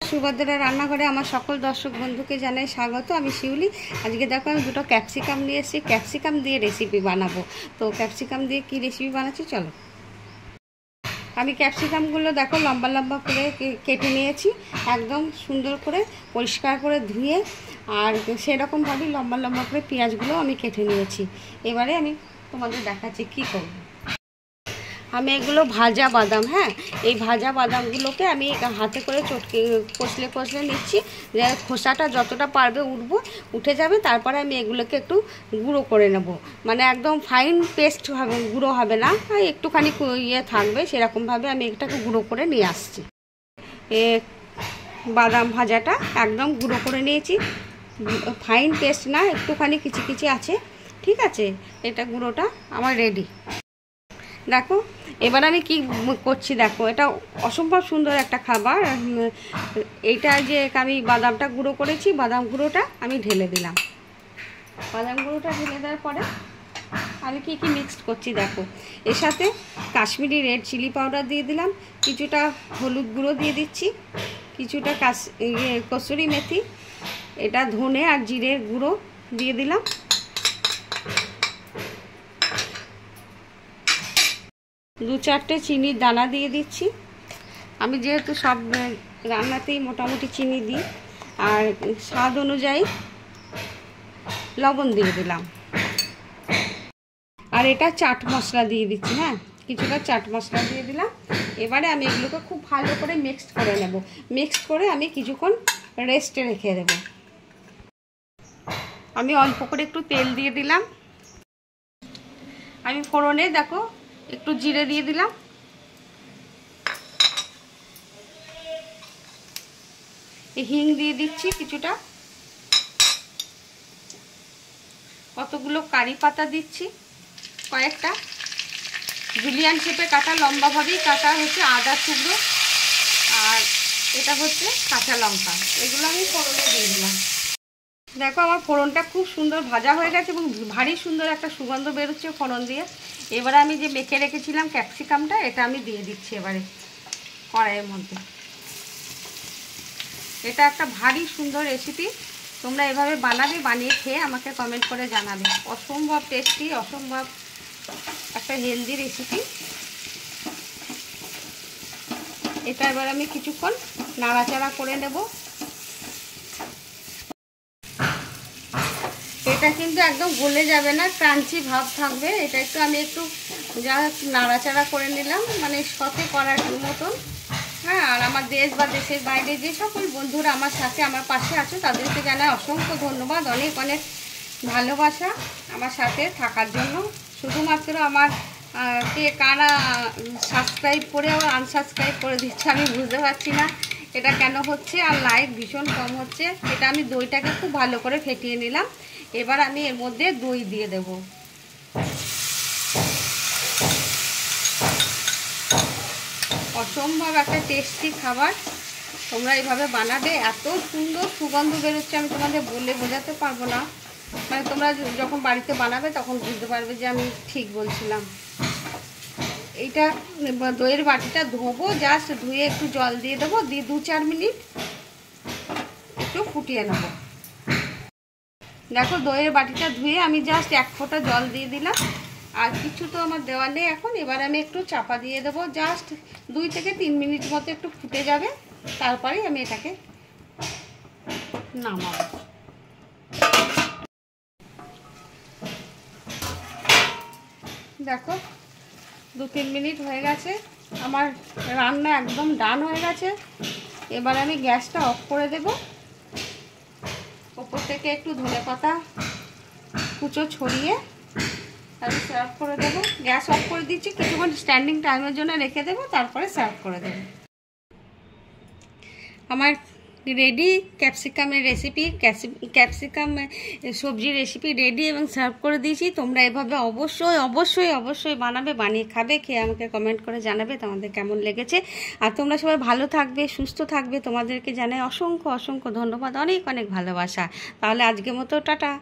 সুভদ্রা রান্নাঘরে আমার সকল দর্শক বন্ধুকে জানাই স্বাগত। আমি শিউলি। আজকে দেখো আমি দুটো ক্যাপসিকাম নিয়ে এসেছি, ক্যাপসিকাম দিয়ে রেসিপি বানাবো। তো ক্যাপসিকাম দিয়ে কি রেসিপি বানাচ্ছি চলো। আমি ক্যাপসিকামগুলো দেখো লম্বা লম্বা করে কেটে নিয়েছি, একদম সুন্দর করে পরিষ্কার করে ধুয়ে, আর সেরকমভাবেই লম্বা লম্বা করে পেঁয়াজগুলো আমি কেটে নিয়েছি। এবারে আমি তোমাদের দেখাচ্ছি কি করব। আমি এগুলো ভাজা বাদাম, হ্যাঁ, এই ভাজা বাদামগুলোকে আমি হাতে করে চটকে কষলে কষলে নিচ্ছি, যে খোসাটা যতটা পারবে উঠে যাবে। তারপরে আমি এগুলোকে একটু গুঁড়ো করে নেব, মানে একদম ফাইন পেস্ট হবে, গুঁড়ো হবে না, একটুখানি ইয়ে থাকবে, সেরকমভাবে আমি এটাকে গুঁড়ো করে নিয়ে আসছি। বাদাম ভাজাটা একদম গুঁড়ো করে নিয়েছি, ফাইন পেস্ট না, একটুখানি কিচি কিচি আছে, ঠিক আছে। এটা গুঁড়োটা আমার রেডি। দেখো এবার আমি কি করছি, দেখো এটা অসম্ভব সুন্দর একটা খাবার। এইটা যে আমি বাদামটা গুঁড়ো করেছি, বাদাম গুঁড়োটা আমি ঢেলে দিলাম। বাদাম গুঁড়োটা ঢেলে দেওয়ার পরে আমি কি মিক্সড করছি দেখো। এর সাথে কাশ্মীরি রেড চিলি পাউডার দিয়ে দিলাম, কিছুটা হলুদ গুঁড়ো দিয়ে দিচ্ছি, কিছুটা কসুরি মেথি, এটা ধনে আর জিরের গুঁড়ো দিয়ে দিলাম, দু চারটে চিনির দানা দিয়ে দিচ্ছি। আমি যেহেতু সব রান্নাতেই মোটামুটি চিনি দিই, আর স্বাদ অনুযায়ী লবণ দিয়ে দিলাম, আর এটা চাট মশলা দিয়ে দিচ্ছি, হ্যাঁ, কিছুটা চাট মশলা দিয়ে দিলাম। এবারে আমি এগুলোকে খুব ভালো করে মিক্সড করে নেব। মিক্সড করে আমি কিছুক্ষণ রেস্টে রেখে দেব। আমি অল্প করে একটু তেল দিয়ে দিলাম। আমি ফোড়নে দেখো একটু জিরে দিয়ে দিলাম, হিং দিয়ে দিচ্ছি কিছুটা, কতগুলো কারি পাতা দিচ্ছি, কয়েকটা জুলিয়ান শেপে কাটা, লম্বাভাবেই কাটা হচ্ছে আদা টুকরো, আর এটা হচ্ছে কাঁচা লঙ্কা, এগুলো আমি ফোড়নে দিয়ে দিলাম। দেখো আমার ফোড়নটা খুব সুন্দর ভাজা হয়ে গেছে এবং ভারী সুন্দর একটা সুগন্ধ বেরোচ্ছে ফোড়ন দিয়ে। এবারে আমি যে মেখে রেখেছিলাম ক্যাপসিকামটা, এটা আমি দিয়ে দিচ্ছি এবারে কড়াইয়ের মধ্যে। এটা একটা ভারী সুন্দর রেসিপি, তোমরা এভাবে বানাবে, বানিয়ে খেয়ে আমাকে কমেন্ট করে জানাবে। অসম্ভব টেস্টি, অসম্ভব একটা হেলদি রেসিপি। এটা এবার আমি কিছুক্ষণ নাড়াচাড়া করে নেব। এটা কিন্তু একদম গলে যাবে না, ক্রাঞ্চি ভাব থাকবে। এটা একটু যা নাড়াচাড়া করে নিলাম, মানে সতে করার মতন, হ্যাঁ। আর আমার দেশ বা দেশের বাইরে যে সকল বন্ধুরা আমার সাথে আমার পাশে আছো, তাদেরকে জানাই অসংখ্য ধন্যবাদ, অনেক অনেক ভালোবাসা আমার সাথে থাকার জন্য। শুধুমাত্র আমার কে কারা সাবস্ক্রাইব করে আবার আনসাবস্ক্রাইব করে দিচ্ছে আমি বুঝতে পারছি না এটা কেন হচ্ছে, আর লাইক ভীষণ কম হচ্ছে। এটা আমি দইটাকে খুব ভালো করে ফেটিয়ে নিলাম। এবার আমি এর মধ্যে দই দিয়ে দেব। অসম্ভব একটা টেস্টি খাবার, তোমরা এইভাবে বানাবে। এত সুন্দর সুগন্ধ বেরোচ্ছে, আমি তোমাদের বলে বোঝাতে পারবো না। মানে তোমরা যখন বাড়িতে বানাবে তখন বুঝতে পারবে যে আমি ঠিক বলছিলাম। এইটা দইয়ের বাটিটা ধোবো, জাস্ট ধুয়ে একটু জল দিয়ে দেবো, দিয়ে 2-4 মিনিট একটু ফুটিয়ে নেব। দেখো দইয়ের বাটিটা ধুয়ে আমি জাস্ট 1 ফোঁটা জল দিয়ে দিলাম, আর কিছু তো আমার দেওয়া নেই এখন। এবার আমি একটু চাপা দিয়ে দেবো, জাস্ট 2 থেকে 3 মিনিট মতো একটু ফুটে যাবে, তারপরেই আমি এটাকে নামাবো। দেখো 2-3 মিনিট হয়ে গেছে, আমার রান্না একদম ডান হয়ে গেছে। এবার আমি গ্যাসটা অফ করে দেব, ওপর থেকে একটু ধনেপাতা কুচো ছড়িয়ে আমি সার্ভ করে দেবো। গ্যাস অফ করে দিচ্ছি, কিছুক্ষণ স্ট্যান্ডিং টাইমের জন্য রেখে দেবো, তারপরে সার্ভ করে দেবো। আমার রেডি ক্যাপসিকামের রেসিপি, ক্যাপসিকাম সবজি রেসিপি রেডি এবং সার্ভ করে দিয়েছি। তোমরা এভাবে অবশ্যই অবশ্যই অবশ্যই বানাবে, বানিয়ে খাবে, খেয়ে আমাকে কমেন্ট করে জানাবে তোমাদের কেমন লেগেছে। আর তোমরা সবাই ভালো থাকবে, সুস্থ থাকবে, তোমাদেরকে জানাই অসংখ্য অসংখ্য ধন্যবাদ, অনেক অনেক ভালোবাসা। তাহলে আজকের মতো টাটা।